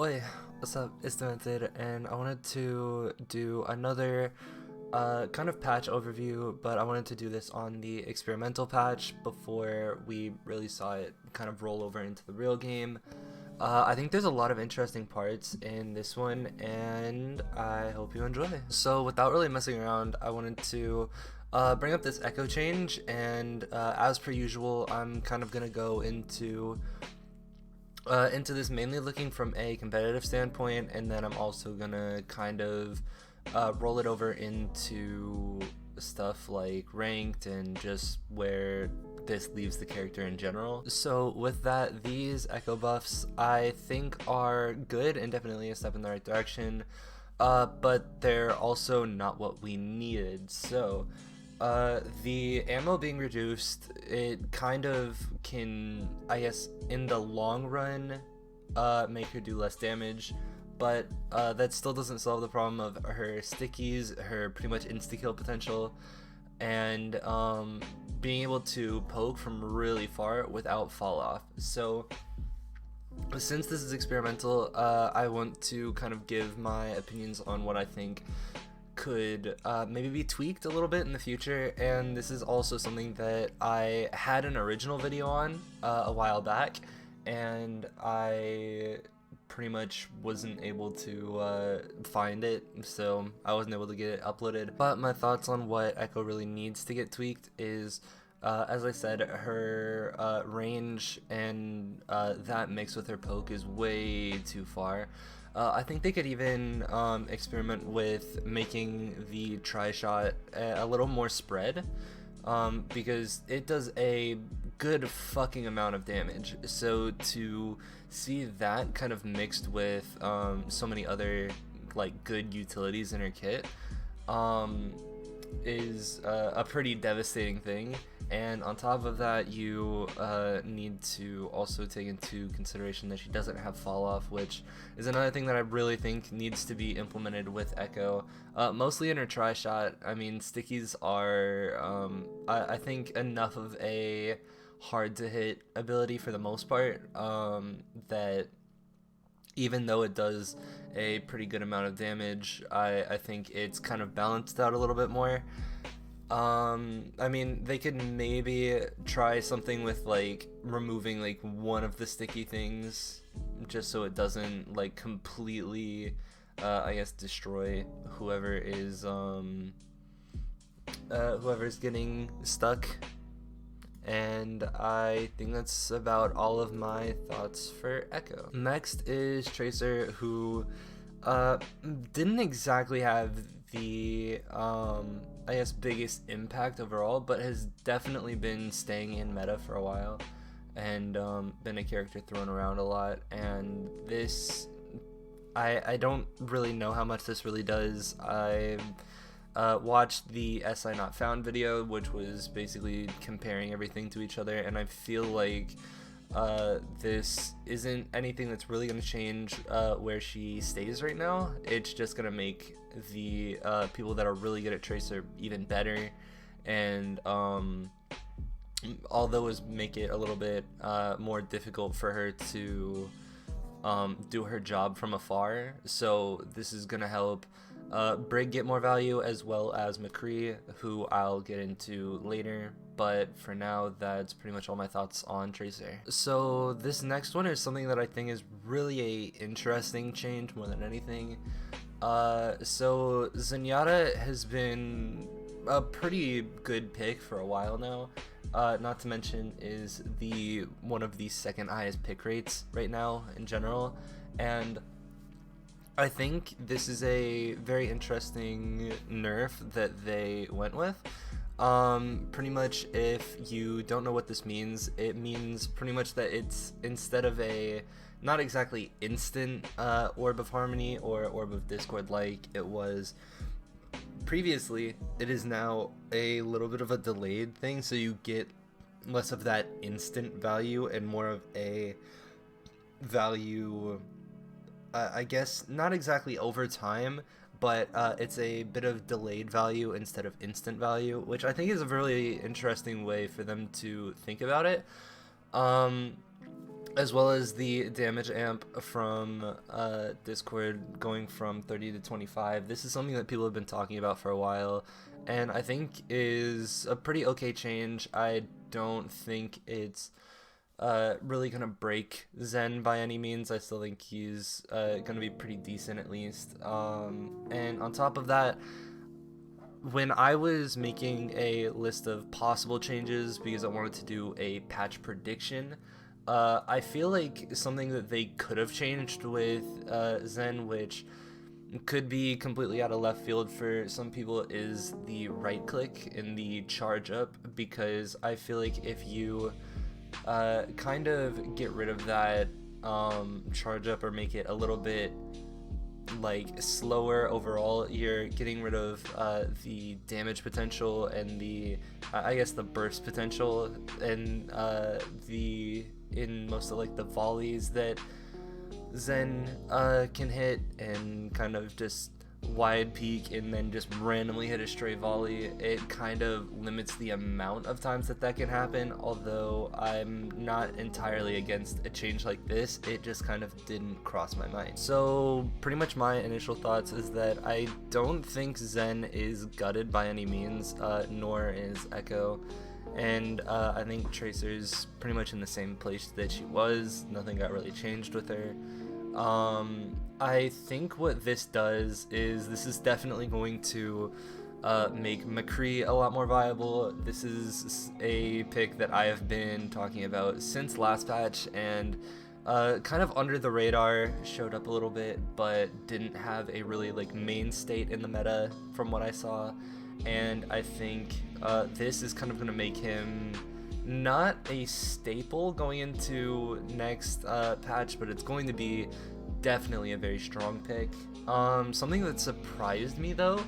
Oi, what's up? It's Demented, and I wanted to do another kind of patch overview, but I wanted to do this on the experimental patch before we really saw it kind of roll over into the real game. I think there's a lot of interesting parts in this one, and I hope you enjoy. So, without really messing around, I wanted to bring up this echo change, and as per usual, I'm kind of gonna go into this mainly looking from a competitive standpoint, and then I'm also gonna kind of roll it over into stuff like ranked and just where this leaves the character in general. So with that, these echo buffs I think are good and definitely a step in the right direction, but they're also not what we needed. So the ammo being reduced, it kind of can, I guess, in the long run, make her do less damage, but that still doesn't solve the problem of her stickies, her pretty much insta-kill potential, and being able to poke from really far without fall off. So since this is experimental, I want to kind of give my opinions on what I think could maybe be tweaked a little bit in the future, and this is also something that I had an original video on a while back, and I pretty much wasn't able to find it, so I wasn't able to get it uploaded. But my thoughts on what Echo really needs to get tweaked is, as I said, her range and that mixed with her poke is way too far. I think they could even experiment with making the tri-shot a little more spread, because it does a good fucking amount of damage. So to see that kind of mixed with so many other like good utilities in her kit is a pretty devastating thing. And on top of that, you need to also take into consideration that she doesn't have fall off, which is another thing that I really think needs to be implemented with Echo, mostly in her tri shot. I mean, stickies are I think enough of a hard to hit ability for the most part, that even though it does a pretty good amount of damage, I think it's kind of balanced out a little bit more. I mean, they could maybe try something with like removing like one of the sticky things, just so it doesn't like completely, I guess, destroy whoever's getting stuck. And I think that's about all of my thoughts for Echo. Next is Tracer, who didn't exactly have the I guess biggest impact overall, but has definitely been staying in meta for a while, and been a character thrown around a lot. And this, I don't really know how much this really does. I watched the SI Not Found video, which was basically comparing everything to each other, and I feel like this isn't anything that's really going to change where she stays right now. It's just going to make the people that are really good at Tracer even better, and although it make it a little bit more difficult for her to do her job from afar. So this is gonna help Brig get more value, as well as McCree, who I'll get into later. But for now, that's pretty much all my thoughts on Tracer. So this next one is something that I think is really a interesting change more than anything. So Zenyatta has been a pretty good pick for a while now. Not to mention is one of the second highest pick rates right now in general, and I think this is a very interesting nerf that they went with. Pretty much, if you don't know what this means, it means pretty much that it's, instead of a not exactly instant Orb of Harmony or Orb of Discord like it was previously, it is now a little bit of a delayed thing, so you get less of that instant value and more of a value, I guess not exactly over time, but it's a bit of delayed value instead of instant value, which I think is a really interesting way for them to think about it. as well as the damage amp from Discord going from 30 to 25. This is something that people have been talking about for a while, and I think is a pretty okay change. I don't think it's really gonna break Zen by any means. I still think he's gonna be pretty decent at least. And on top of that, when I was making a list of possible changes because I wanted to do a patch prediction, I feel like something that they could have changed with Zen, which could be completely out of left field for some people, is the right click in the charge up, because I feel like if you kind of get rid of that charge up or make it a little bit like slower overall, you're getting rid of the damage potential and the I guess the burst potential and in most of like the volleys that Zen can hit, and kind of just wide peek and then just randomly hit a stray volley. It kind of limits the amount of times that can happen, although I'm not entirely against a change like this. It just kind of didn't cross my mind. So pretty much my initial thoughts is that I don't think Zen is gutted by any means, nor is Echo. And I think Tracer's pretty much in the same place that she was. Nothing got really changed with her. I think what this does is this is definitely going to make McCree a lot more viable. This is a pick that I have been talking about since last patch, and kind of under the radar, showed up a little bit, but didn't have a really like main state in the meta from what I saw. And I think this is kind of going to make him not a staple going into next patch, but it's going to be definitely a very strong pick. Something that surprised me though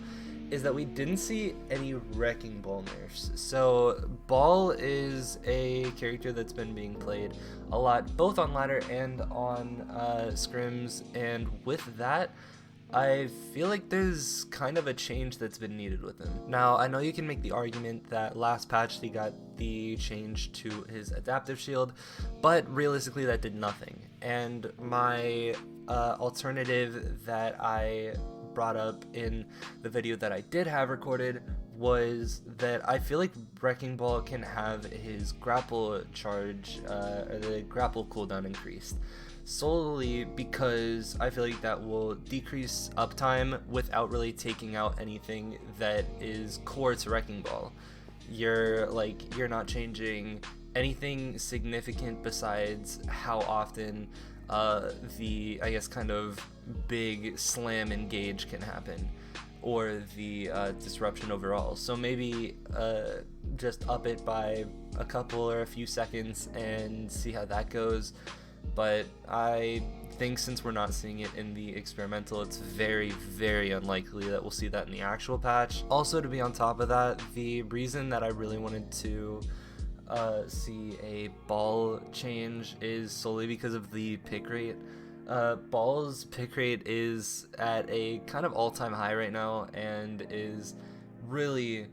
is that we didn't see any Wrecking Ball nerfs. So Ball is a character that's been being played a lot, both on ladder and on scrims, and with that, I feel like there's kind of a change that's been needed with him. Now, I know you can make the argument that last patch he got the change to his adaptive shield, but realistically that did nothing. And my alternative that I brought up in the video that I did have recorded was that I feel like Wrecking Ball can have his grapple charge, or the grapple cooldown increased, solely because I feel like that will decrease uptime without really taking out anything that is core to Wrecking Ball. You're not changing anything significant besides how often the I guess kind of big slam engage can happen, or the disruption overall. So maybe just up it by a couple or a few seconds and see how that goes. But I think since we're not seeing it in the experimental, it's very, very unlikely that we'll see that in the actual patch. Also, to be on top of that, the reason that I really wanted to see a Ball change is solely because of the pick rate. Ball's pick rate is at a kind of all-time high right now, and is really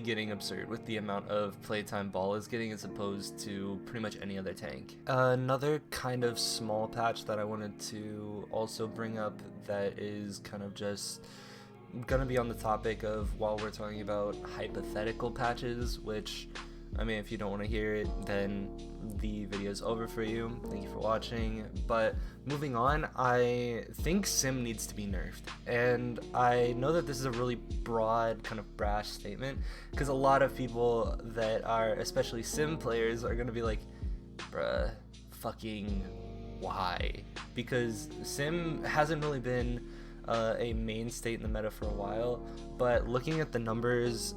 getting absurd with the amount of playtime Ball is getting as opposed to pretty much any other tank. Another kind of small patch that I wanted to also bring up that is kind of just gonna be on the topic of while we're talking about hypothetical patches, which, I mean, if you don't want to hear it, then the video is over for you. Thank you for watching. But moving on, I think Sim needs to be nerfed. And I know that this is a really broad, kind of brash statement, because a lot of people that are, especially Sim players, are going to be like, bruh, fucking why? Because Sim hasn't really been a main state in the meta for a while, but looking at the numbers,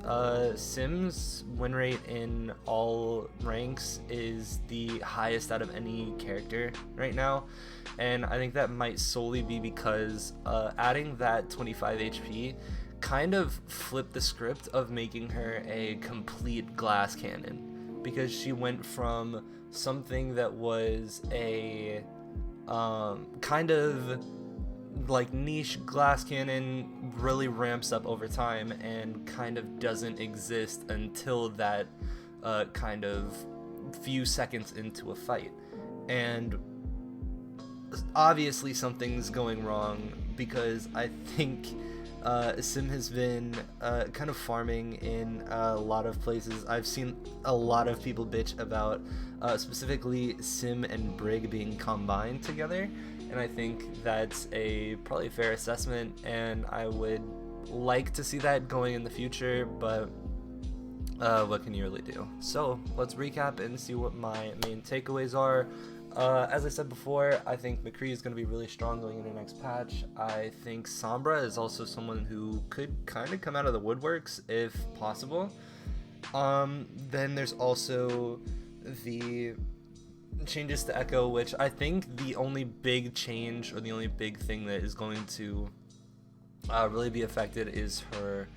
Sim's win rate in all ranks is the highest out of any character right now, and I think that might solely be because adding that 25 HP kind of flipped the script of making her a complete glass cannon, because she went from something that was a kind of like niche glass cannon, really ramps up over time and kind of doesn't exist until that kind of few seconds into a fight. and obviously something's going wrong, because I think Sim has been kind of farming in a lot of places. I've seen a lot of people bitch about specifically Sim and Brig being combined together, and I think that's a probably fair assessment, and I would like to see that going in the future, but what can you really do? So let's recap and see what my main takeaways are. As I said before, I think McCree is going to be really strong going into next patch. I think Sombra is also someone who could kind of come out of the woodworks if possible. Then there's also the changes to Echo, which I think the only big change, or the only big thing that is going to really be affected is her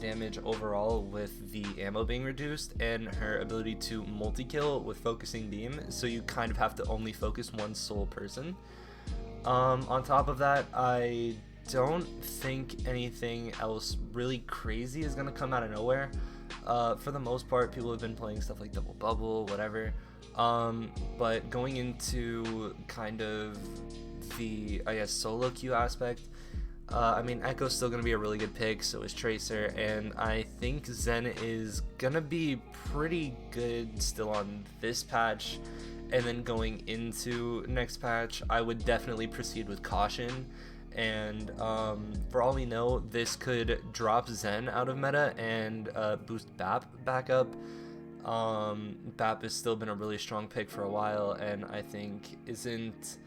damage overall, with the ammo being reduced and her ability to multi-kill with focusing beam, so you kind of have to only focus one sole person. On top of that, I don't think anything else really crazy is going to come out of nowhere. For the most part, people have been playing stuff like Double Bubble, whatever, but going into kind of the, I guess, solo queue aspect, I mean, Echo's still going to be a really good pick, so is Tracer, and I think Zen is going to be pretty good still on this patch, and then going into next patch, I would definitely proceed with caution, and for all we know, this could drop Zen out of meta and boost BAP back up. BAP has still been a really strong pick for a while, and I think isn't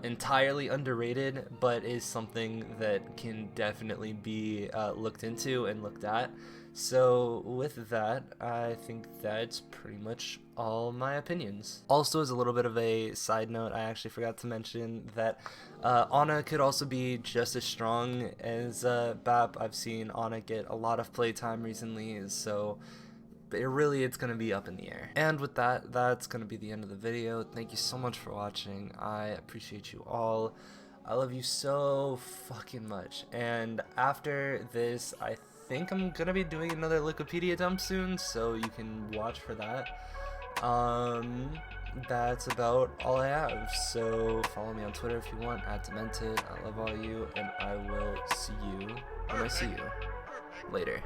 entirely underrated, but is something that can definitely be looked into and looked at. So with that, I think that's pretty much all my opinions. Also, as a little bit of a side note, I actually forgot to mention that Ana could also be just as strong as BAP. I've seen Ana get a lot of playtime recently, so it's going to be up in the air. And with that, that's going to be the end of the video. Thank you so much for watching. I appreciate you all. I love you so fucking much. And after this, I think I'm going to be doing another Wikipedia dump soon, so you can watch for that. That's about all I have. So follow me on Twitter if you want, @Demented. I love all you, and I will see you when I see you later.